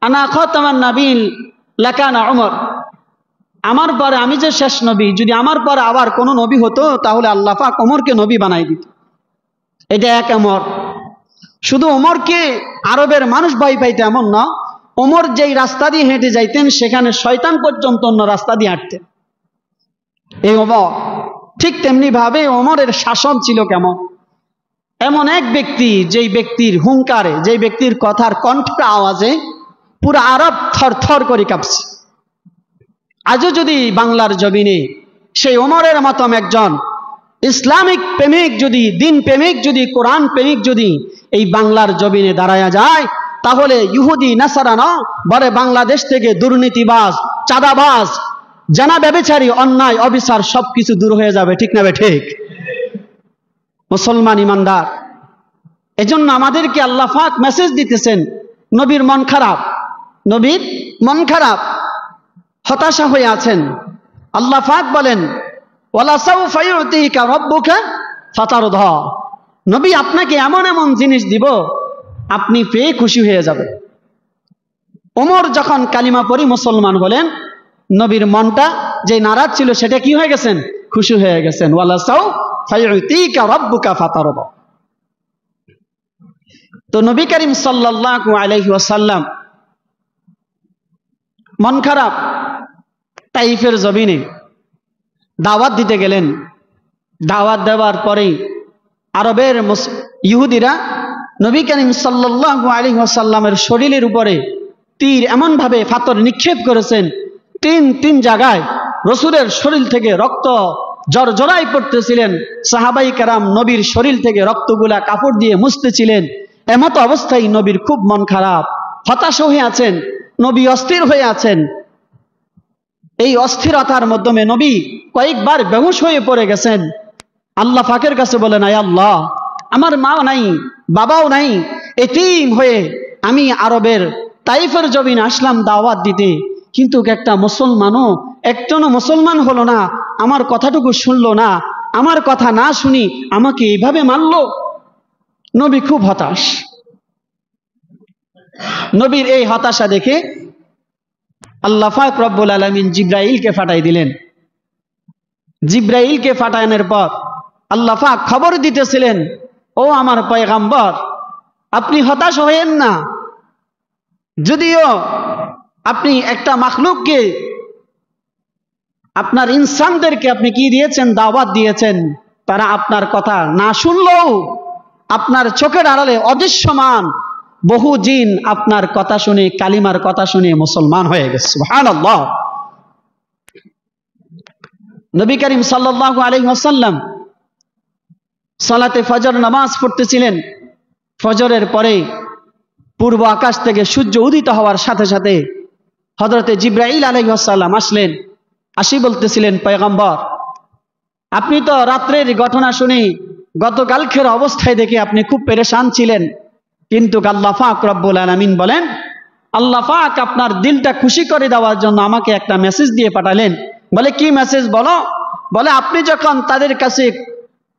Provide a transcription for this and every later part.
আনা খাতামান নাবিয়্যিন লাকানা উমর, আমার পরে আমি যে শেষ নবী, যদি আমার পরে আবার কোনো নবী হতো তাহলে আল্লাহ পাক ওমরকে নবী বানাই দিত। এটা এক ওমর। শুধু ওমরকে আরবের মানুষ ভয় পাইতে এমন না, ওমর যেই রাস্তা দিয়ে হেঁটে যাইতেন সেখানে শয়তান পর্যন্ত অন্য রাস্তা দিয়ে হাঁটতেন এই ওমর। ঠিক তেমনি ভাবে ওমরের শাসন ছিল কেমন, এমন এক ব্যক্তি যেই ব্যক্তির হুঙ্কারে, যেই ব্যক্তির কথার কণ্ঠের আওয়াজে পুরো আরব থর থর করে কাঁপছে। আজও যদি বাংলার জমিনে সেই ওমরের মতন একজন ইসলামিক প্রেমিক, যদি দিন প্রেমিক, যদি কোরআন প্রেমিক যদি এই বাংলার জমিনে দাঁড়ায়া যায়, তাহলে ইহুদি নাসারানা বলে বাংলাদেশ থেকে দুর্নীতিবাজ, চাঁদাবাজ, জানা ব্যভিচারী, অন্যায় অবিচার সবকিছু দূর হয়ে যাবে। ঠিক না বে ঠিক? মুসলমান ইমানদার, এজন্য আমাদেরকে আল্লাহ পাক মেসেজ দিতেছেন, নবীর মন খারাপ, নবীর মন খারাপ, হতাশা হয়ে আছেন। আল্লাহ পাক বলেন ওয়ালা সাউফা ইউতিকা রাব্বুকা ফাতারদা, নবী আপনাকে এমন এমন জিনিস দিব আপনি পেয়ে খুশি হয়ে যাবেন। ওমর যখন কালিমা পড়ি মুসলমান হলেন, নবীর মনটা যে নারাজ ছিল সেটা কি হয়ে গেছেন? খুশি হয়ে গেছেন। ওয়ালা সাউফা ইউতিকা রাব্বুকা ফাতারদা। তো নবী করিম সাল্লাল্লাহু আলাইহি ওয়াসাল্লাম মন খারাপ, তাইফের জমিনে দাওয়াত দিতে গেলেন। দাওয়াত দেওয়ার পরেই আরবের ইহুদিরা নবী করিম সাল্লাল্লাহু আলাইহি ওয়াসাল্লামের শরীরের উপরে তীর এমন ভাবে পাথর নিক্ষেপ করেছেন, তিন জায়গায় রাসূলের শরীর থেকে রক্ত জড়জড়াই পড়তেছিলেন। সাহাবাই কেরাম নবীর শরীর থেকে রক্তগুলা কাপড় দিয়ে মুছতেছিলেন। এমত অবস্থায় নবীর খুব মন খারাপ, হতাশ হয়ে আছেন, নবী অস্থির হয়ে আছেন। এই অস্থিরতার মাধ্যমে নবী কয়েকবার বেহুশ হয়ে পড়ে গেছেন। আল্লাহ পাকের কাছে বলেন, আয় আল্লাহ, আমার মাও নাই, বাবাও নাই, এতিম হয়ে আমি আরবের তাইফের জমিনে আসলাম দাওয়াত দিতে, কিন্তু একটা মুসলমানও একজনও মুসলমান হলো না, আমার কথাটুকু শুনলো না, আমার কথা না শুনি আমাকে এইভাবে মারল। নবী খুব হতাশ। নবীর এই হতাশা দেখে আল্লাহ পাক রব্বুল আলামিন জিবরাইলকে পাঠাই দিলেন। জিবরাইলকে পাঠানোর পর আল্লাহ পাক খবর দিতেছিলেন, ও আমার পয়গম্বর, আপনি হতাশ হয়েন না। যদিও আপনি একটা মাখলুককে, আপনার ইনসানদেরকে আপনি কি দিয়েছেন? দাওয়াত দিয়েছেন। তারা আপনার কথা না শুনলেও আপনার চোখের আড়ালে অদৃশ্যমান বহু জিন আপনার কথা শুনে, কালিমার কথা শুনে মুসলমান হয়ে গেছে। সুবহানাল্লাহ। নবী করিম সাল্লাল্লাহু আলাইহি ওয়াসাল্লাম সালাতে ফজর নামাজ পড়তেছিলেন। ফজরের পরে পূর্ব আকাশ থেকে সূর্য উদিত হওয়ার সাথে সাথে হযরতে জিবরাইল আলাইহিস সালাম আসলেন। আসি বলতেছিলেন, পয়গম্বর, আপনি তো রাত্রের ঘটনা শুনে গতকালকের অবস্থায় দেখে আপনি খুব পেরেশান ছিলেন, কিন্তু আল্লাহ পাক রব্বুল আলামিন বলেন, আল্লাহ পাক আপনার দিলটা খুশি করে দেওয়ার জন্য আমাকে একটা মেসেজ দিয়ে পাঠালেন। বলে, কি মেসেজ বলো? বলে, আপনি যখন তাদের কাছে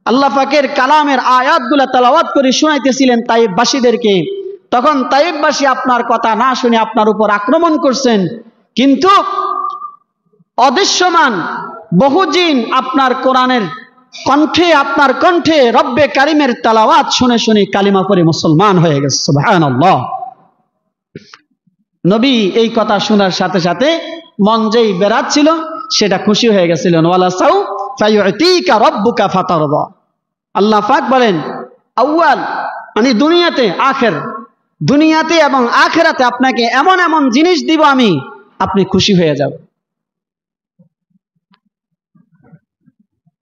আল্লাহ পাকের কালামের আয়াতগুলা তেলাওয়াত করে শোনাইতেছিলেন তাইফবাসীদেরকে, তখন তাইফবাসী আপনার কথা না শুনে আপনার উপর আক্রমণ করছেন, কিন্তু অদৃশ্যমান বহু জিন আপনার কোরআনের কণ্ঠে, আপনার কণ্ঠে রব্বে কারিমের তেলাওয়াত শুনে শুনে কালিমা পড়ে মুসলমান হয়ে গেছে। সুবহানাল্লাহ। নবী এই কথা শোনার সাথে সাথে মন যেই বেরাচ্ছিল সেটা খুশি হয়ে গেছিলেন। ওয়ালা সাউফা ইউতিকা রাব্বুকা ফাতারদা। আল্লাহ পাক বলেন, আউয়াল মানে দুনিয়াতে, আখির, দুনিয়াতে এবং আখিরাতে আপনাকে এমন এমন জিনিস দিব আমি, আপনি খুশি হয়ে যাবেন।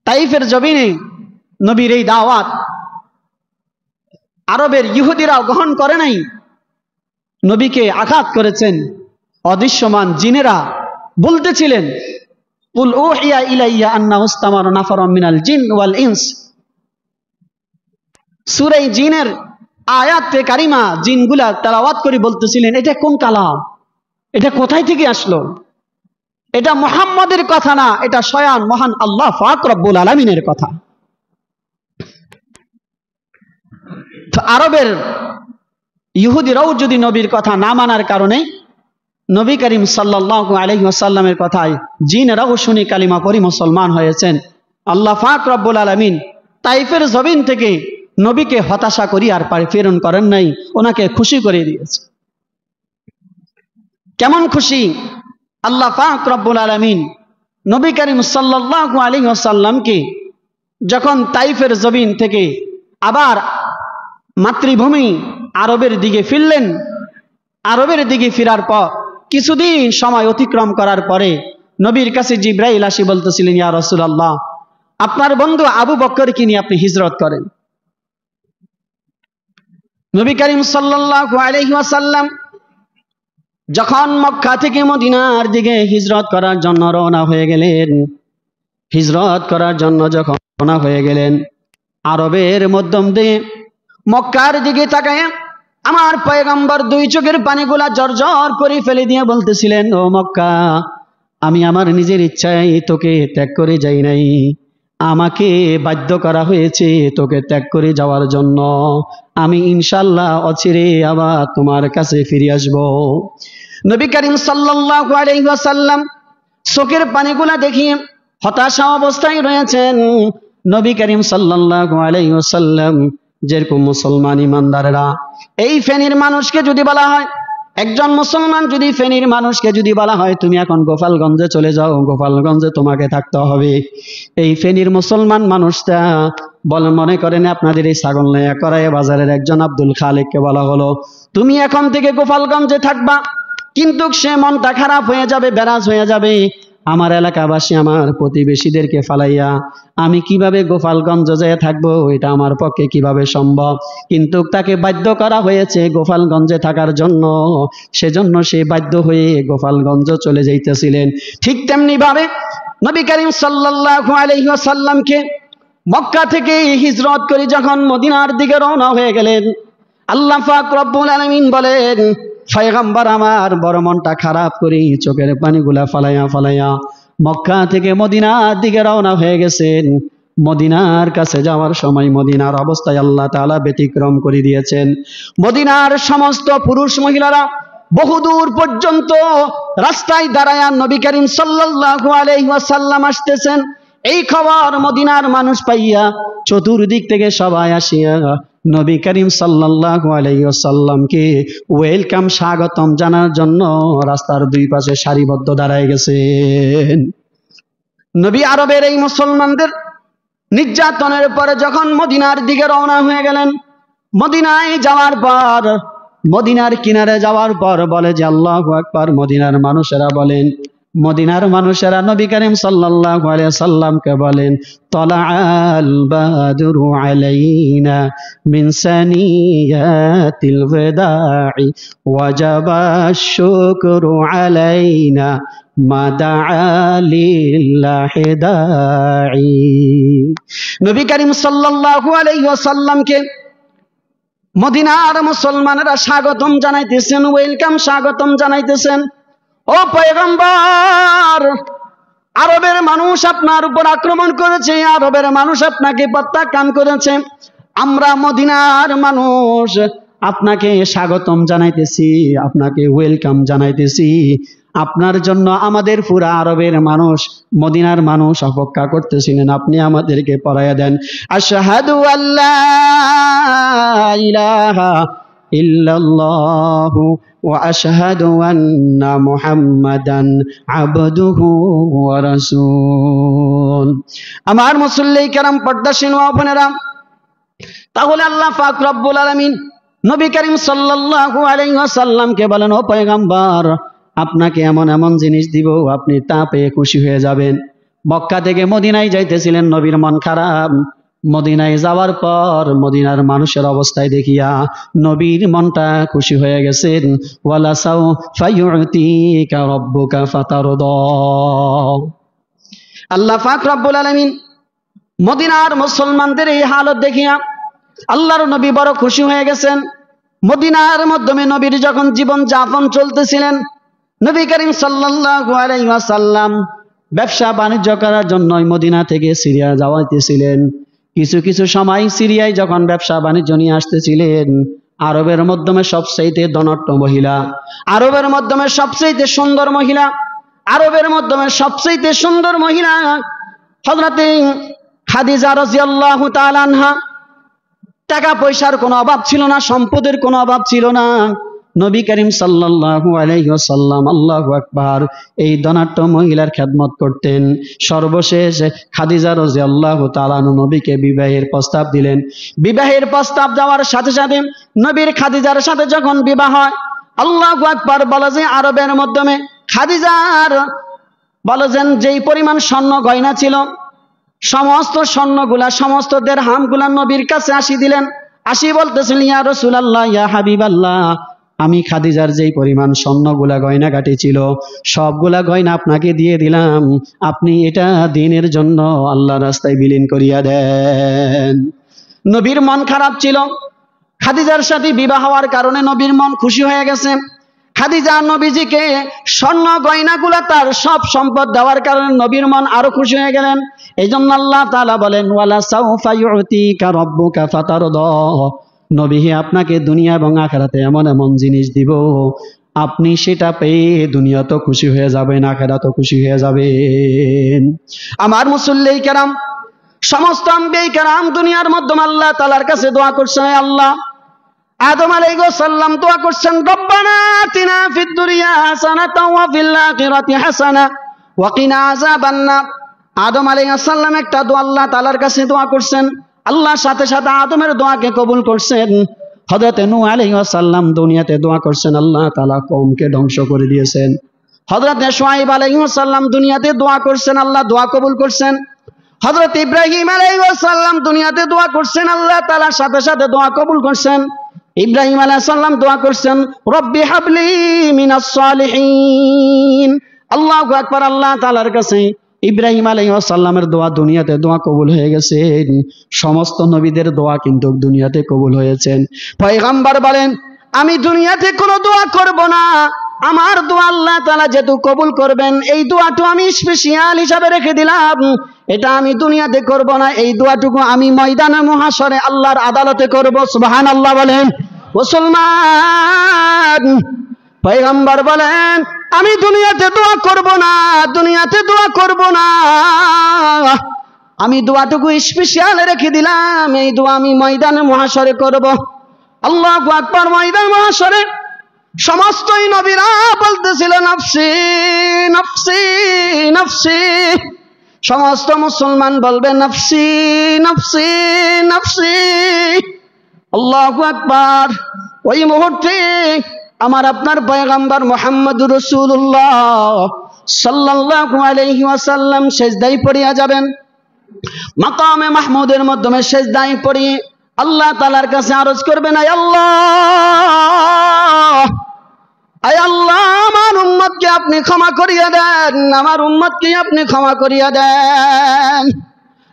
তাইফের জমিনে নবীর এই দাওয়াত আরবের ইহুদিরাও গ্রহণ করে নাই, নবীকে আঘাত করেছেন। অদৃশ্যমান জিনেরা বলতেছিলেন, কুল উহিয়া ইলাইয়া আন্নাহু ইসতামারা নাফারুম মিনাল জিন ওয়াল ইনস। সূরা জিনের আয়াতে কারিমা জিনগুলা তেলাওয়াত করে বলতেছিলেন, এটা কোন কালাম? এটা কোথায় থেকে আসলো? এটা মুহাম্মাদের কথা না, এটা স্বয়ং মহান আল্লাহ পাক রব্বুল আলামিনের কথা। তো আরবের ইহুদিরাও যদি নবীর কথা না মানার কারণে নবী করিম সাল্লাল্লাহু আলাইহি ওয়াসাল্লামের কথায় জিনেরাও শুনে কালিমা পড়ে মুসলমান হয়েছেন। আল্লাহ পাক রব্বুল আলামিন তাইফের জমিন থেকে নবীকে হতাশা করি আর প্রেরণ করেন নাই, ওনাকে খুশি করে দিয়েছে। কেমন খুশি! আল্লাহ পাক রব্বুল আলামিন নবী করিম সাল্লাল্লাহু আলাইহি ওয়াসাল্লামকে যখন তাইফের জমিন থেকে আবার মাতৃভূমি আরবের দিকে ফিরলেন, আরবের দিকে ফেরার পর কিছুদিন সময় অতিক্রম করার পরে নবীর কাছে জিবরাইল আসি বলতেছিলেন, ইয়া রাসূলুল্লাহ, আপনার বন্ধু আবু বকরকে নিয়ে আপনি হিজরত করেন। নবী করিম সাল্লাল্লাহু আলাইহি ওয়াসাল্লাম যখন মক্কা থেকে মদিনার দিকে হিজরত করার জন্য রওনা হয়ে গেলেন, হিজরত করার জন্য যখন রওনা হয়ে গেলেন, আরবের মধ্যম দিয়ে মক্কার দিকে তাকায় আমার পয়গম্বর দুই চোখের পানিগুলা জর্জর করে ফেলে দিয়ে বলতেছিলেন, ও মক্কা, আমি আমার নিজের ইচ্ছায় তোকে ত্যাগ করে যাই নাই, আমাকে বাধ্য করা হয়েছে তোকে ত্যাগ করে যাওয়ার জন্য। আমি ইনশাআল্লাহ অচিরে আবার তোমার কাছে ফিরে আসব। নবী করিম সাল্লাল্লাহু আলাইহি ওয়াসাল্লাম চোখের পানিগুলা দেখিয়ে হতাশা অবস্থায় রয়েছেন। নবী করিম সাল্লাল্লাহু আলাইহি ওয়াসাল্লাম যেরকম মুসলমান ইমানদারেরা এই ফেনীর মানুষকে যদি বলা হয়, একজন মুসলমান যদি ফেনীর মানুষকে যদি বলা হয় তুমি এখন গোপালগঞ্জে চলে যাও, গোপালগঞ্জে তোমাকে থাকতে হবে, এই ফেনীর মুসলমান মানুষটা মনে করেন আপনাদের এই ছাগলনাইয়া করাইয়া বাজারের একজন আব্দুল খালেককে বলা হলো তুমি এখন থেকে গোপালগঞ্জে থাকবা, কিন্তু সে মনটা খারাপ হয়ে যাবে, বেরাজ হয়ে যাবে, আমার এলাকাবাসী আমার প্রতিবেশীদেরকে ফালাইয়া আমি কিভাবে গোপালগঞ্জ যেয়ে থাকবো, এটা আমার পক্ষে কিভাবে সম্ভব। কিন্তু তাকে বাধ্য করা হয়েছে গোপালগঞ্জে থাকার জন্য, সেজন্য সে বাধ্য হয়ে গোপালগঞ্জ চলে যাইতেছিলেন। ঠিক তেমনি ভাবে নবী করিম সাল্লাল্লাহু আলাইহি ওয়াসাল্লামকে মক্কা থেকে হিজরত করে যখন মদিনার দিকে রওনা হয়ে গেলেন, আল্লাহ পাক রব্বুল আলামিন বলেন, পয়গম্বর আমার বড় মনটা খারাপ করে চোখের পানিগুলা ফালাইয়া ফালাইয়া মক্কা থেকে মদিনার দিকে রওনা হয়ে গেছেন। মদিনার কাছে যাওয়ার সময় মদিনার অবস্থায় আল্লাহ তাআলা ব্যতিক্রম করে দিয়েছেন। মদিনার সমস্ত পুরুষ মহিলারা বহুদূর পর্যন্ত রাস্তায় দাঁড়ায়া নবী করিম সাল্লাল্লাহু আলাইহি ওয়াসাল্লাম আসতেছেন এই খবর মদিনার মানুষ পাইয়া চতুর্দিক থেকে সবাই আসিয়া নবী করিম সাল্লাল্লাহু আলাইহি ওয়াসাল্লামকে ওয়েলকাম, স্বাগতম জানার জন্য রাস্তার দুই পাশে সারিবদ্ধ দাঁড়ায় গেছেন। নবী আরবের এই মুসলমানদের নির্যাতনের পরে যখন মদিনার দিকে রওনা হয়ে গেলেন, মদিনায় যাওয়ার পর, মদিনার কিনারে যাওয়ার পর বলে যে আল্লাহু আকবার, মদিনার মানুষেরা বলেন, মদিনার মানুষেরা নবী করিম সাল্লাল্লাহু আলাইহি সাল্লামকে বলেন, তালাআল বাদরু আলাইনা মিন সানিয়াতিল ওয়াদা'i ওয়াজাবা শুকরু আলাইনা মা দা'a লিল্লাহি দা'i। নবী করিম সাল্লাল্লাহু আলাইহি ওয়াসাল্লামকে মদিনার মুসলমানেরা স্বাগতম জানাইতেছেন, ওয়েলকাম, স্বাগতম জানাইতেছেন। ও পয়গম্বর, আরবের মানুষ আপনার উপর আক্রমণ করেছে, আরবের মানুষ আপনাকে প্রত্যাখ্যান করেছে, আমরা মদিনার মানুষ আপনাকে স্বাগতম জানাইতেছি, আপনাকে ওয়েলকাম জানাইতেছি। আপনার জন্য আমাদের পুরা আরবের মানুষ, মদিনার মানুষ অপেক্ষা করতেছিলেন, আপনি আমাদেরকে পড়াইয়া দেন আশহাদু আল্লা ইলাহা ইল্লাল্লাহু ওয়া আশহাদু আন্না মুহাম্মাদান আবদুহু ওয়া রাসূল। আমার মুসল্লি কেরাম, পর্দাশীন ওয়া বোনেরা, তাহলে আল্লাহ পাক রব্বুল আলামিন নবী করিম সাল্লাল্লাহু আলাইহি ওয়াসাল্লামকে বলেন, ও পয়গম্বর, আপনাকে এমন এমন জিনিস দিব আপনি তা পেয়ে খুশি হয়ে যাবেন। মক্কা থেকে মদিনায় যাইতেছিলেন, নবীর মন খারাপ। মদিনায় যাওয়ার পর মদিনার মানুষের অবস্থায় দেখিয়া নবীর মনটা খুশি হয়ে গেছেন। ওয়ালা সাউফা ইউতিকা রাব্বুকা ফাতারদা। আল্লাহ পাক রব্বুল আলামিন মদিনার মুসলমানদের এই হালত দেখিয়া আল্লাহর নবী বড় খুশি হয়ে গেছেন। মদিনার মাধ্যমে নবীর যখন জীবন যাপন চলতেছিলেন, নবী করিম সাল্লাল্লাহু আলাইহি ওয়াসাল্লাম ব্যবসা বাণিজ্য করার জন্য মদিনা থেকে সিরিয়া যাওয়াইতেছিলেন। কিছু কিছু সময় সিরিয়ায় যখন ব্যবসা বাণিজ্য নিয়ে আসতেছিলেন, আরবের মাধ্যমে সবচেয়ে ধনাঢ্য মহিলা, আরবের মাধ্যমে সবচেয়ে সুন্দর মহিলা, আরবের মাধ্যমে সবচেয়ে সুন্দর মহিলা হযরতে খাদিজা রাদিয়াল্লাহু তাআলা আনহা। টাকা পয়সার কোনো অভাব ছিল না, সম্পদের কোনো অভাব ছিল না। নবী করিম সাল্লাল্লাহু আলাইহি ওয়াসাল্লাম, আল্লাহু আকবার, এই ধনাঢ্য মহিলার খেদমত করতেন। সর্বশেষ খাদিজা রাদিয়াল্লাহু তাআলা নবীকে বিবাহের প্রস্তাব দিলেন। বিবাহের প্রস্তাব যাওয়ার সাথে সাথে নবীর খাদিজার সাথে যখন বিবাহ হয়, আল্লাহু আকবার, বলা যে আরবের মাধ্যমে খাদিজার বলেছেন যেই পরিমাণ স্বর্ণ গয়না ছিল, সমস্ত স্বর্ণগুলা, সমস্ত দিরহামগুলা নবীর কাছে আসি দিলেন। আসি বলতেছেন, ইয়া রাসূলুল্লাহ, ইয়া হাবিবাল্লাহ, আমি খাদিজার যেই পরিমাণ স্বর্ণগুলা গয়নাগাটি ছিল সবগুলা গয়না আপনাকে দিয়ে দিলাম, আপনি এটা দ্বীনের জন্য আল্লাহর রাস্তায় বিলীন করিয়া দেন। নবীর মন খারাপ ছিল। খাদিজার সাথে বিবাহ হওয়ার কারণে নবীর মন খুশি হয়ে গেছে। খাদিজা নবীজিকে স্বর্ণ গয়নাগুলা, তার সব সম্পদ দেওয়ার কারণে নবীর মন আরো খুশি হয়ে গেলেন। এই জন্য আল্লাহ তাআলা বলেন, ওয়ালা সাউফা ইউতিকা রাব্বুকা ফাতারদা, নবী হে, আপনাকে দুনিয়া এবং আখিরাতে এমন এমন জিনিস দিব, আপনি সেটা পেয়ে দুনিয়া তো খুশি হয়ে যাবেন, আখিরাতে খুশি হয়ে যাবেন। আমার মুসল্লি কেরাম, সমস্ত আম্বিয়া কেরাম দুনিয়ার মাধ্যমে আল্লাহ তাআলার কাছে দোয়া করছেন। আল্লাহ, আদম আলাইহিস সালাম দোয়া করছেন, রব্বানা আতিনা ফিদ দুনিয়া হাসানাতাও ওয়া ফিল আখিরাতি হাসানা ওয়া কিনা আযাবান নার। আদম আলাইহিস সালাম একটা দোয়া আল্লাহ তাআলার কাছে দোয়া করছেন। আল্লাহ সাথে সাথে আদমের দোয়াকে কবুল করছেন। হযরত নূহ আলাইহিস সালাম দুনিয়াতে দোয়া করছেন, আল্লাহ তাআলা কওমকে ধ্বংস করে দিয়েছেন। হযরত শুআয়ব আলাইহিস সালাম দুনিয়াতে দোয়া করছেন, আল্লাহ দোয়া কবুল করছেন। হযরত ইব্রাহিম আলাইহিস সালাম দুনিয়াতে দোয়া করছেন, আল্লাহ তাআলা সাথে সাথে দোয়া কবুল করছেন। ইব্রাহিম আলাইহিস সালাম দোয়া করছেন, রব্বি হাবলি মিনাস সালিহিন। আল্লাহু আকবার, আল্লাহ তাআলার কাছে ইব্রাহিম আলাইহিস সালামের দোয়া দুনিয়াতে দোয়া কবুল হয়ে গেছে। সমস্ত নবীদের দোয়া কিন্তু দুনিয়াতে কবুল হয়েছেন। পয়গম্বর বলেন, আমি দুনিয়াতে কোনো দোয়া করব না, আমার দোয়া আল্লাহ তাআলা যেহেতু কবুল করবেন, এই দোয়াটুকু আমি স্পেশাল হিসাবে রেখে দিলাম। এটা আমি দুনিয়াতে করব না, এই দোয়াটুকু আমি ময়দানে মুহাশরে আল্লাহর আদালতে করব। সুবহানাল্লাহ বলেন মুসলমান। পয়গম্বর বলেন, আমি দুনিয়াতে দোয়া করব না, দুনিয়াতে দোয়া করব না, আমি দোয়াটুকু স্পেশাল রেখে দিলাম, এই দোয়া আমি ময়দানে মুহাশরে করব। আল্লাহু আকবার। ময়দান মুহাশরে সমস্তই নবীরা বলতেছিল, নফসি নফসি নফসি। সমস্ত মুসলমান বলবে, নফসি নফসি নফসি। আল্লাহু আকবার। ওই মুহূর্তে আমার আপনার পয়গম্বর মুহাম্মদুর রাসূলুল্লাহ সাল্লাল্লাহু আলাইহি ওয়াসাল্লাম সিজদায় পড়িয়া যাবেন। মাকামে মাহমুদের মাধ্যমে সিজদায় পড়িয়ে আল্লাহ তাআলার কাছে আরজ করবেন, আয় আল্লাহ, আয় আল্লাহ, আমার উম্মতকে আপনি ক্ষমা করিয়া দেন, আমার উম্মতকে আপনি ক্ষমা করিয়া দেন।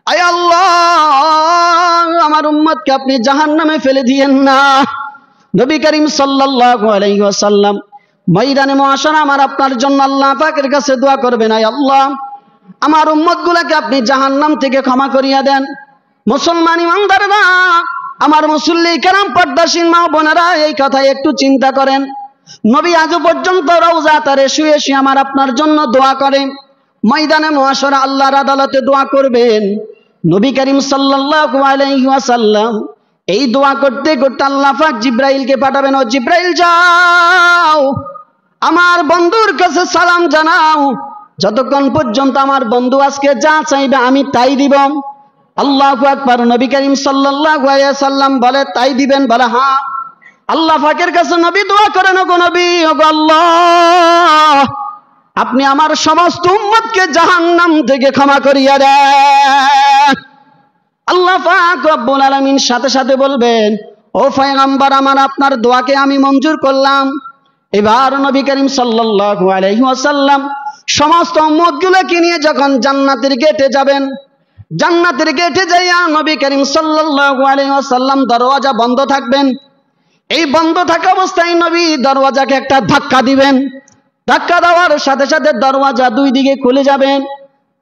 আয় আল্লাহ, আমার উম্মতকে আপনি জাহান্নামে ফেলে দিয়েন না। নবী করিম সাল্লাল্লাহু আলাইহি ওয়াসাল্লাম ময়দানে মুহাশারা আমার আপনার জন্য আল্লাহ পাকের কাছে দোয়া করবেন, আয় আল্লাহ, আমার উম্মতগুলোকে আপনি জাহান্নাম থেকে ক্ষমা করিয়া দেন। মুসলমান ইমানদাররা, আমার মুসল্লি কেরাম, পর্দাসীন মা বোনেরা, এই কথা একটু চিন্তা করেন। নবী আজও পর্যন্ত রওজাতারে শুয়ে শুয়ে আমার আপনার জন্য দোয়া করেন। ময়দানে মুহাশারা আল্লাহর আদালতে দোয়া করবেন। নবী করিম সাল্লাল্লাহু আলাইহি ওয়াসাল্লাম এই দোয়া করতে করতে আল্লাহ পাক জিব্রাইলকে পাঠাবেন, ও জিব্রাইল যাও আমার বন্ধুর কাছে সালাম জানাও, যতক্ষণ পর্যন্ত আমার বন্ধু আজকে যা চাইবে আমি তাই দিব। আল্লাহু আকবার। নবী করিম সাল্লাল্লাহু আলাইহি ওয়াসাল্লাম বলে, তাই দিবেন? বলে হ্যাঁ। আল্লাহ পাকের কাছে নবী দোয়া করেন, ওগো নবী, ওগো আল্লাহ, আপনি আমার সমস্ত উম্মতকে জাহান্নাম থেকে ক্ষমা করিয়া দেন। আল্লাহ পাক রব্বুল আলামিন সাথে সাথে বলবেন, ও পয়গম্বর, আমার আপনার দোয়াকে আমি মঞ্জুর করলাম। এবার নবী করিম সাল্লাল্লাহু আলাইহি ওয়াসাল্লাম সমস্ত উম্মতগুলোকে নিয়ে যখন জান্নাতের গেটে যাবেন, জান্নাতের গেটে যাইয়া নবী করিম সাল্লাল্লাহু আলাইহি ওয়াসাল্লাম দরওয়াজা বন্ধ থাকবেন। এই বন্ধ থাকা অবস্থায় নবী দরওয়াজাকে একটা ধাক্কা দিবেন। ধাক্কা দেওয়ার সাথে সাথে দরওয়াজা দুই দিকে খুলে যাবেন।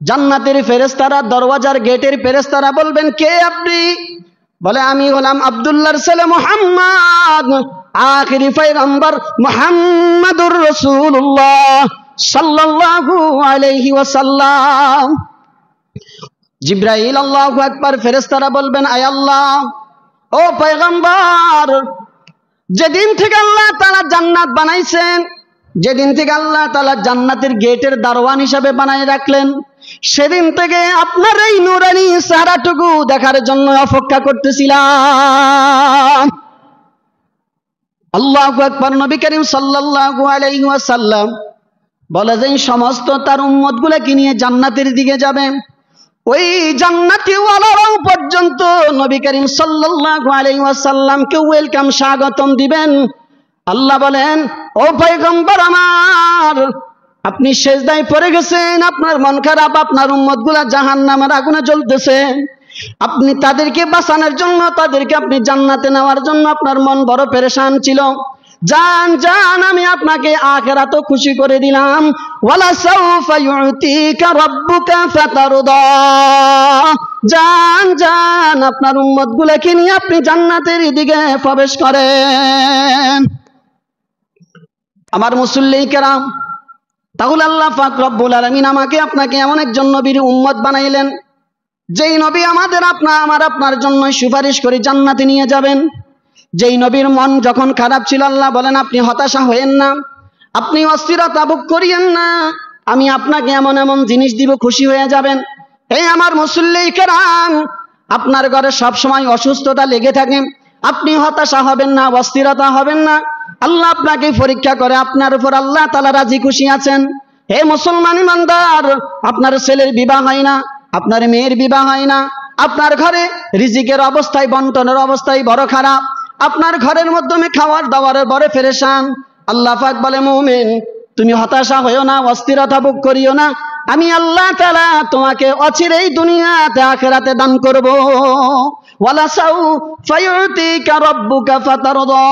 জান্নাতের ফেরেশতারা, দরওয়াজার গেটের ফেরেশতারা বলবেন, কে আপনি? বলে আমি হলাম আব্দুল্লাহর ছেলে মুহাম্মদ, আখিরি পয়গম্বর মুহাম্মাদুর রাসূলুল্লাহ সাল্লাল্লাহু আলাইহি ওয়াসাল্লাম। জিবরাইল আল্লাহু আকবার, ফেরেশতারা বলবেন আয় আল্লাহ, ও পয়গম্বর, যেদিন থেকে আল্লাহ তাআলা জান্নাত বানাইছেন, যেদিন থেকে আল্লাহ তাআলা জান্নাতের গেটের দারওয়ান হিসাবে বানায় রাখলেন, সেদিন থেকে আপনার এই নূরানি চেহারাটুকু দেখার জন্য অপেক্ষা করতেছিলাম। আল্লাহু আকবার। নবী করিম সাল্লাল্লাহু আলাইহি ওয়াসাল্লাম বলে যে সমস্ত তার উম্মতগুলোকে নিয়ে জান্নাতের দিকে যাবে, ওই জান্নাতি ওয়ালারাও পর্যন্ত নবী করিম সাল্লাল্লাহু আলাইহি ওয়াসাল্লামকে ওয়েলকাম, স্বাগতম দিবেন। আল্লাহ বলেন, ও পয়গম্বর আমার, আপনি সেজদায় পড়ে গেছেন, আপনার মন খারাপ, আপনার উম্মতগুলা জাহান্নামের আগুনে জ্বলতেছে, আপনি তাদেরকে বাঁচানোর জন্য, তাদেরকে আপনি জান্নাতে নেওয়ার জন্য আপনার মন বড় পেরেশান ছিল। যান যান, আমি আপনাকে আখিরাতে খুশি করে দিলাম। ওয়ালা সাউফা ইউতিকা রাব্বুকা ফাতারদা। যান যান, আপনার উম্মতগুলোকে নিয়ে আপনি জান্নাতের দিকে প্রবেশ করেন। আমার মুসল্লি কেরাম, তাহলে আল্লাহ পাক রব্বুল আলামিন আমাকে আপনাকে এমন একজন নবীর উম্মত বানাইলেন, যেই নবী আমাদের আপনার জন্য সুপারিশ করে জান্নাতে নিয়ে যাবেন। যেই নবীর মন যখন খারাপ ছিল, আল্লাহ বলেন আপনি হতাশা হয়েন না, আপনি অস্থিরতা ভোগ করিয়েন না, আমি আপনাকে এমন এমন জিনিস দিব, খুশি হয়ে যাবেন। এই আমার মুসল্লি কেরাম, আপনার ঘরে সব সময় অসুস্থতা লেগে থাকে, আপনি হতাশা হবেন না, অস্থিরতা হবেন না। আল্লাহ আপনাকে পরীক্ষা করে, আপনার উপর আল্লাহ তাআলা রাজি খুশি আছেন। হে মুসলমান ইমানদার, আপনার ছেলের বিবাহ হয় না, আপনার মেয়ের বিবাহ হয় না, আপনার ঘরে রিজিকের অবস্থায়, বন্টনের অবস্থায় বড় খারাপ, আপনার ঘরের মাধ্যমে খাওয়ার দাওয়ারের বড় পেরেশান। আল্লাহ পাক বলে, মুমিন, তুমি হতাশা হইও না, অস্থিরতা ভোগ করিও না, আমি আল্লাহ তাআলা তোমাকে অচিরেই দুনিয়াতে আখিরাতে দান করব। ওয়ালা সাউফা ইউতিকা রাব্বুকা ফাতারদা।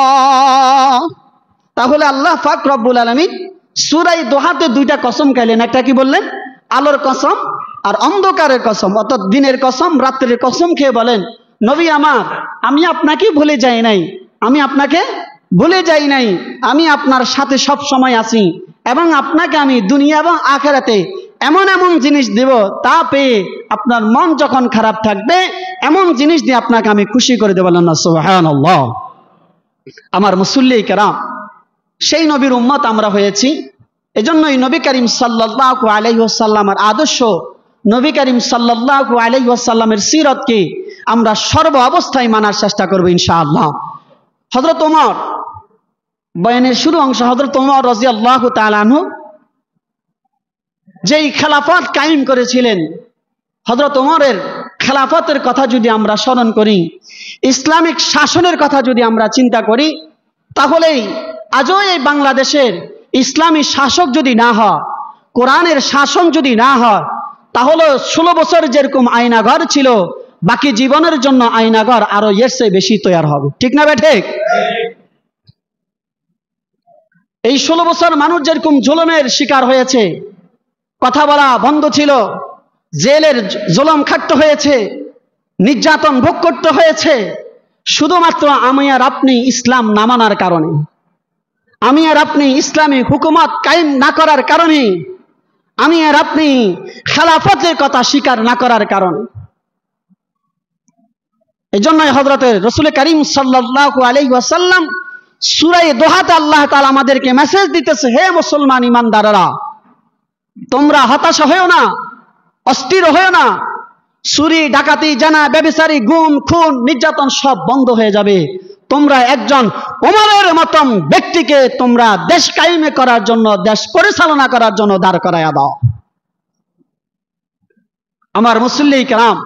তাহলে আল্লাহ পাক রব্বুল আলামিন সূরা দোহাতে দুইটা কসম খাইলেন। একটা কি বললেন? আলোর কসম আর অন্ধকারের কসম, অর্থাৎ দিনের কসম, রাত্রের কসম খেয়ে বলেন, নবী আমার, আমি আপনাকে ভুলে যাই নাই, আমি আপনাকে ভুলে যাই নাই, আমি আপনার সাথে সব সময় আছি, এবং আপনাকে আমি দুনিয়া এবং আখিরাতে এমন এমন জিনিস দেব, তা পেয়ে আপনার মন যখন খারাপ থাকবে, এমন জিনিস দিয়ে আপনাকে আমি খুশি করে দেব। না সুবহানাল্লাহ। আমার মুসল্লি কেরাম, সেই নবীর উম্মত আমরা হয়েছি। এজন্যই নবী করিম সাল্লাল্লাহু আলাইহি ওয়াসাল্লামের আদর্শ, নবী করিম সাল্লাল্লাহু আলাইহি ওয়াসাল্লামের সিরতকে আমরা সর্ব অবস্থায় মানার চেষ্টা করব ইনশাআল্লাহ। হযরত ওমর, বয়ানের শুরু অংশ, হযরত ওমর রাদিয়াল্লাহু তাআলা আনহু যেই খেলাফত কায়েম করেছিলেন, হযরত ওমরের খেলাফতের কথা যদি আমরা স্মরণ করি, ইসলামিক শাসনের কথা যদি আমরা চিন্তা করি, তাহলেই আজও এই বাংলাদেশের ইসলামী শাসক যদি না হয়, কোরআনের শাসন যদি না হয়, তাহলে 16 বছর যেরকম আয়নাঘর ছিল, বাকি জীবনের জন্য আয়নাঘর আরো এর চেয়ে বেশি তৈরি হবে। ঠিক না বে ঠিক? এই 16 বছর মানুষ যেরকম জুলুমের শিকার হয়েছে, কথা বলা বন্ধ ছিল, জেলের জুলুম খাটতে হয়েছে, নির্যাতন ভোগ করতে হয়েছে, শুধুমাত্র আমি আর আপনি ইসলাম না মানার কারণে, আমি আর আপনি ইসলামী হুকুমত কায়েম না করার কারণে, আমি আর আপনি খেলাফতের কথা স্বীকার না করার কারণে। এই জন্যই হযরতে রাসূল করিম সাল্লাল্লাহু আলাইহি ওয়াসাল্লাম সূরা দোহাতে আল্লাহ তাআলা আমাদেরকে মেসেজ দিতেছে, হে মুসলমান ইমানদাররা, তোমরা হতাশা হয়েও না, অস্থির হয়েও না, চুরি, ডাকাতি, জানা, ব্যভিচারী, গুম, খুন, নির্যাতন সব বন্ধ হয়ে যাবে। তোমরা একজন ওমরের মতন ব্যক্তিকে তোমরা দেশ কায়েমে করার জন্য, দেশ পরিচালনা করার জন্য দাঁড় করাইয়া দাও। আমার মুসল্লি কেরাম,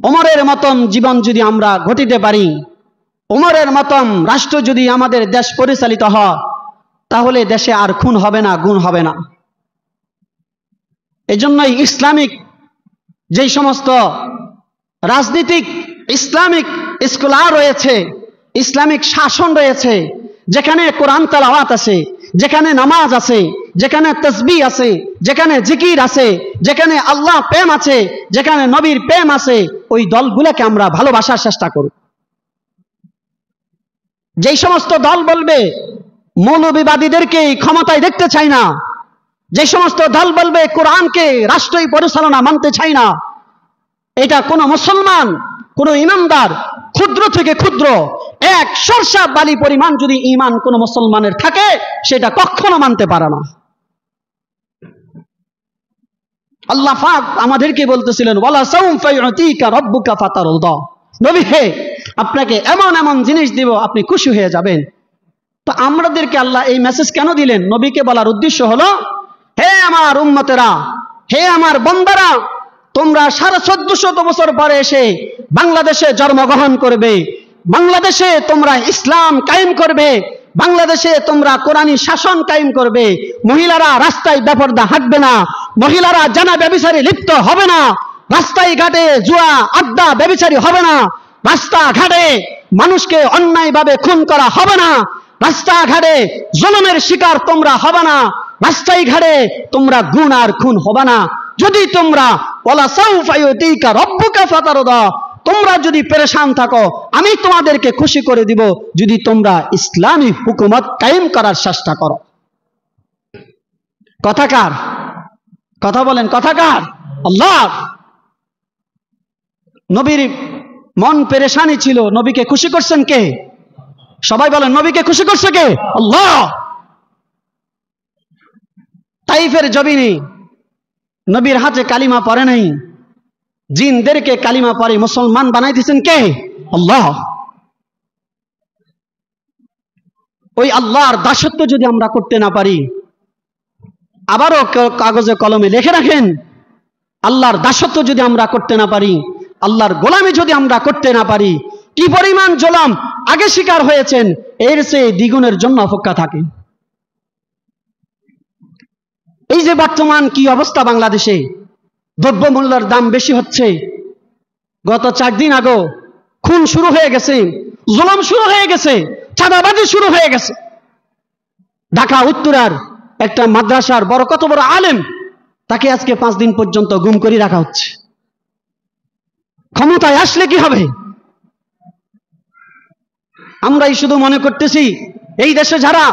ওমরের মতন জীবন যদি আমরা ঘটিতে পারি, ওমরের মতন রাষ্ট্র যদি আমাদের দেশ পরিচালিত হয়, তাহলে দেশে আর খুন হবে না, গুণ হবে না। এজন্যই ইসলামিক যেই সমস্ত রাজনীতিক ইসলামিক স্কলার রয়েছে, ইসলামিক শাসন রয়েছে, যেখানে কোরআন তেলাওয়াত আছে, যেখানে নামাজ আছে, যেখানে তাসবিহ আছে, যেখানে জিকির আছে, যেখানে আল্লাহ প্রেম আছে, যেখানে নবীর প্রেম আছে, ওই দলগুলোকে আমরা ভালোবাসার চেষ্টা করব। যেই সমস্ত দল বলবে মৌলবাদীদেরকে ক্ষমতায় দেখতে চাই না, যে সমস্ত দল বলবে কোরআনকে রাষ্ট্রীয় পরিচালনা মানতে চাই না, এটা কোন মুসলমান, কোন ইমানদার, ক্ষুদ্র থেকে ক্ষুদ্র এক সরষা বালি পরিমাণ যদি ঈমান কোন মুসলমানের থাকে, সেটা কখনো মানতে পারে না। আল্লাহ পাক আমাদেরকে বলতেছিলেন, ওয়ালা সাউফা ইউতিকা রাব্বুকা ফাতারদা, নবী হে, আপনাকে এমন এমন জিনিস দিব আপনি খুশি হয়ে যাবেন। তো আমাদেরকে আল্লাহ এই মেসেজ কেন দিলেন? নবীকে বলার উদ্দেশ্য হলো, হে আমার উম্মতেরা, হে আমার বান্দারা, তোমরা 1450 বছর পরে এসে বাংলাদেশে জন্মগ্রহণ করবে, বাংলাদেশে তোমরা ইসলাম কায়েম করবে, বাংলাদেশে তোমরা কোরআনী শাসন কায়েম করবে, মহিলারা রাস্তায় বেপরদা হাঁটবে না, মহিলারা জানা ব্যভিচারে লিপ্ত হবে না, রাস্তায় ঘাটে জুয়া আড্ডা ব্যভিচারী হবে না, রাস্তাঘাটে মানুষকে অন্যায়ভাবে খুন করা হবে না, রাস্তাঘাটে জুলুমের শিকার তোমরা হবে না, রাস্তায় ঘাটে তোমরা গুণ আর খুন হবে না। যদি তোমরা ওয়ালা সাউফা ইউতিকা রাব্বুকা ফাতারদা, তোমরা যদি পেরেশান থাকো আমি তোমাদেরকে খুশি করে দিব যদি তোমরা ইসলামী হুকুমত কায়েম করার চেষ্টা করো। কথাকার? কথা বলেন, কথাকার? আল্লাহ। নবীর মন পেরেশানি ছিল, নবীকে খুশি করছেন কে? সবাই বলেন, নবীকে খুশি করছে কে? আল্লাহ। তাইফের জমিনে নবীর হাতে কালিমা পড়ে নাই, জিনদেরকে কালিমা পড়ে মুসলমান বানাই দিয়েছেন কে? আল্লাহ। ওই আল্লাহর দাসত্ব যদি আমরা করতে না পারি, আবারও কাগজে কলমে লিখে রাখেন, আল্লাহর দাসত্ব যদি আমরা করতে না পারি, আল্লাহর গোলামি যদি আমরা করতে না পারি, কি পরিমাণ জুলুম আগে শিকার হয়েছেন এর চেয়ে দ্বিগুণের জন্য অপেক্ষা থাকে। এই যে বর্তমান কি অবস্থা বাংলাদেশে, দ্রব্যমূল্যের দাম বেশি হচ্ছে, গত 4 দিন আগে খুন শুরু হয়ে গেছে, জুলুম শুরু হয়ে গেছে, চাঁদাবাজি শুরু হয়ে গেছে। ঢাকা উত্তরার একটা মাদ্রাসার কত বড় আলেম, তাকে আজকে 5 দিন পর্যন্ত গুম করে রাখা হচ্ছে। ক্ষমতায় আসলে কি হবে? আমরাই শুধু মনে করতেছি এই দেশে যারা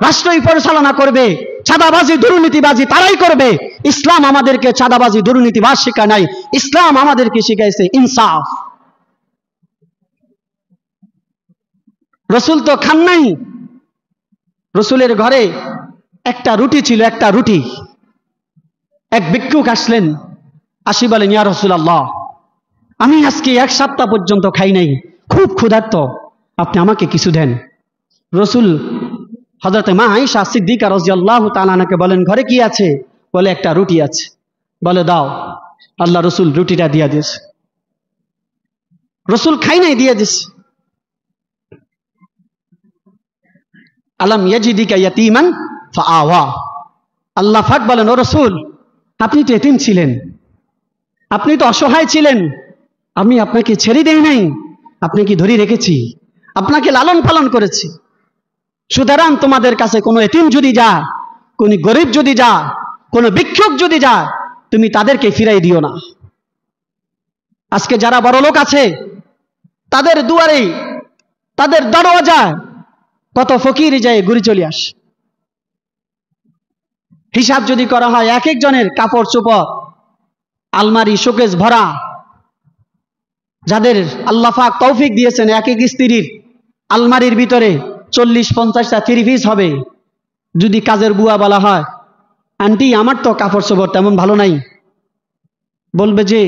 রাষ্ট্রই পরিচালনা করবে, চাঁদাবাজি দুর্নীতিবাজি তারাই করবে। ইসলাম আমাদেরকে চাঁদাবাজি দুর্নীতিবাজ শিখায় নাই, ইসলাম আমাদেরকে শিখাইছে ইনসাফ। রসুল তো খান নাই, রসুলের ঘরে একটা রুটি ছিল, একটা রুটি। এক ভিক্ষুক আসলেন, আসি বলেন, ইয়া রাসূলুল্লাহ, আমি আজকে 1 সপ্তাহ পর্যন্ত খাই নাই, খুব ক্ষুধার্ত, আপনি আমাকে কিছু দেন। রসুল হযরত মা আয়েশা সিদ্দিকা রাদিয়াল্লাহু তাআলা আনহাকে বলেন, ঘরে কি আছে? বলে, একটা রুটি আছে। বলে, দাও। আল্লাহ রসুল রুটিটা দিয়ে দিয়েছে। রসুল খাই নাই, দিয়ে দিয়েছে। আলাম ইয়াজিদিকা ইয়াতীমান ফাআওয়া, আল্লাহ পাক বলেন, ও রসুল, আপনি তো এতিম ছিলেন, আপনি তো অসহায় ছিলেন, আমি আপনাকে ছেড়ে দেই নাই, আপনাকে ধরে রেখেছি, আপনাকে লালন পালন করেছি। সুতরাং তোমাদের কাছে কোনো এতিম যদি যায়, কোন গরিব যদি যায়, কোনো ভিক্ষুক যদি যায়, তুমি তাদেরকে ফিরাই দিও না। আজকে যারা বড় লোক আছে, তাদের দুয়ারে, তাদের দরওয়াজায় কত ফকির যায়, ঘুরে চলে আসে। হিসাব যদি করা হয়, এক একজনের কাপড় চোপড়, আলমারি শোকেস ভরা। যাদের আল্লাহ পাক তৌফিক দিয়েছেন, এক এক স্ত্রীর আলমারির ভিতরে 40-50টা 3 পিস হবে। যদি কাজের বুয়া বলা হয়, আন্টি আমার তো কাপড় চোপড় তেমন ভালো নাই, বলবে যে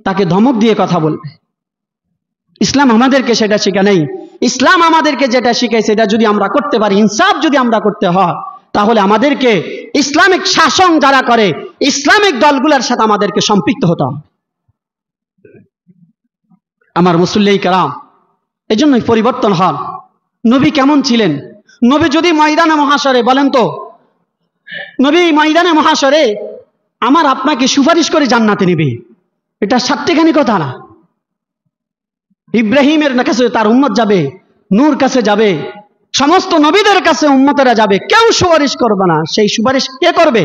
তাকে ধমক দিয়ে কথা বলবে। ইসলাম আমাদেরকে সেটা শেখা নেই। ইসলাম আমাদেরকে যেটা শিখায় সেটা যদি আমরা করতে পারি, ইনসাফ যদি আমরা করতে হয়, তাহলে আমাদেরকে ইসলামিক শাসন যারা করে, ইসলামিক দলগুলোর সাথে আমাদেরকে সম্পৃক্ত হতে হবে। আমার মুসল্লি কেরাম, এই জন্যই পরিবর্তন হন। নবী কেমন ছিলেন? নবী যদি ময়দানে মহাশরে, বলেন তো, নবী ময়দানে মহাশরে আমার আপনাকে সুপারিশ করে জান্নাতে নেবে, এটা সাতটিখানি কথা না। ইব্রাহিমের কাছে তার উম্মত যাবে, নূর কাছে যাবে, সমস্ত নবীদের কাছে উম্মতেরা যাবে, কেউ সুপারিশ করবে না। সেই সুপারিশ কে করবে?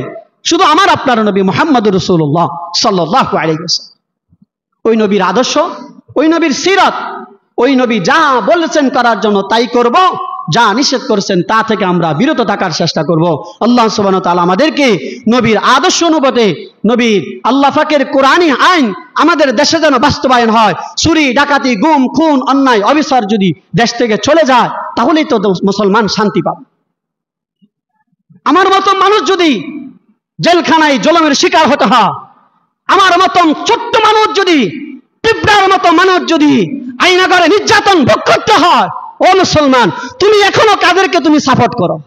শুধু আমার আপনার নবী মুহাম্মদুর রাসূলুল্লাহ সাল্লাল্লাহু আলাইহি ওয়াসাল্লাম। ওই নবীর আদর্শ, ওই নবীর সিরাত, ওই নবী যা বলেছেন করার জন্য তাই করব, যা নিষেধ করেছেন তা থেকে আমরা বিরত থাকার চেষ্টা করব। আল্লাহ সুবহানাহু ওয়া তাআলা আমাদেরকে নবীর আদর্শ অনুপাতে, নবীর আল্লাহ পাকের কোরআনী আইন আমাদের দেশে যেন বাস্তবায়ন হয়। চুরি, ডাকাতি, গুম, খুন, অন্যায়, অবিচার যদি দেশ থেকে চলে যায়, তাহলেই তো মুসলমান শান্তি পাবে। আমার মতো মানুষ যদি জেলখানায় জুলুমের শিকার হতে হয়, আমার মতন ছোট্ট মানুষ যদি, পিঁপড়ার মতো মানুষ যদি আইনাগরে নির্যাতন ভোগ করতে হয়, ও মুসলমান, তুমি এখনো কাদেরকে তুমি সাপোর্ট করো?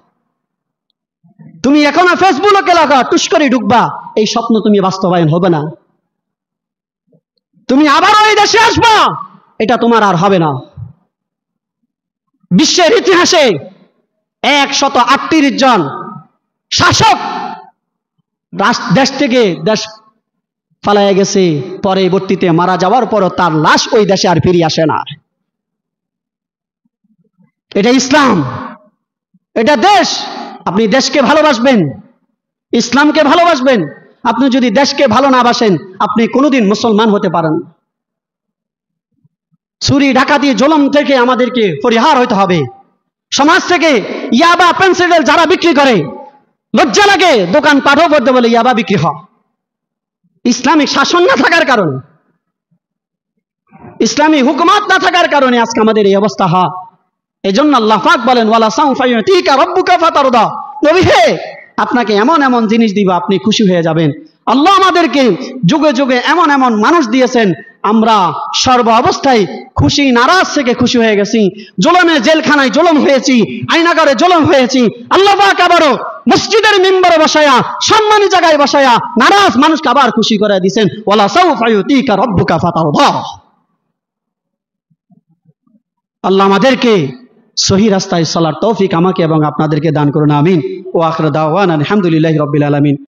তুমি এখনো ফেসবুকে লাগা টুস করে ঢুকবা, এই স্বপ্ন তুমি বাস্তবায়ন হবে না। তুমি আবার ওই দেশে আসবা, এটা তোমার আর হবে না। বিশ্বের ইতিহাসে 138 জন শাসক দেশ থেকে দেশ পালাইয়া গেছে, পরবর্তীতে মারা যাওয়ার পরও তার লাশ ওই দেশে আর ফিরে আসে না। এটা ইসলাম, এটা দেশ। আপনি দেশকে ভালোবাসবেন, ইসলামকে ভালোবাসবেন। আপনি যদি দেশকে ভালো না বাসেন, আপনি কোনোদিন মুসলমান হতে পারেন। চুরি, ডাকাতি, জুলুম থেকে আমাদেরকে পরিহার হতে হবে। সমাজ থেকে ইয়াবা, পেন্সিল যারা বিক্রি করে, লজ্জা লাগে দোকান পাঠও করতে বলে ইয়াবা বিক্রি হয়। ইসলামিক শাসন না থাকার কারণে, ইসলামী হুকুমত না থাকার কারণে আজকে আমাদের এই অবস্থা হয়। এই জন্য আল্লাহ পাক বলেন, ওয়ালা সাউফা ইউতিকা রাব্বুকা ফাতারদা, নবী হে, আপনাকে এমন এমন জিনিস দিব, আপনি খুশি হয়ে যাবেন। আল্লাহ আমাদেরকে যুগে যুগে এমন এমন মানুষ দিয়েছেন, আমরা সর্ব অবস্থায় খুশি নারাজ থেকে খুশি হয়ে গেছি। জুলুমে জেলখানায় জুলুম হয়েছি, আইনাগারে জুলুম হয়েছি। আল্লাহ পাক আবারও মসজিদের মিম্বরে বসায়া, সম্মানী জায়গায় বসায়া নারাজ মানুষকে আবার খুশি করে দিয়েছেন। ওয়ালা সাউফা ইউতিকা রাব্বুকা ফাতারদা। আল্লাহ আমাদেরকে সহি রাস্তায় চলার তৌফিক আমাকে এবং আপনাদেরকে দান করুন, আমিন। ওয়া আখিরু দাওয়ানা আলহামদুলিল্লাহি রাব্বিল আলামিন।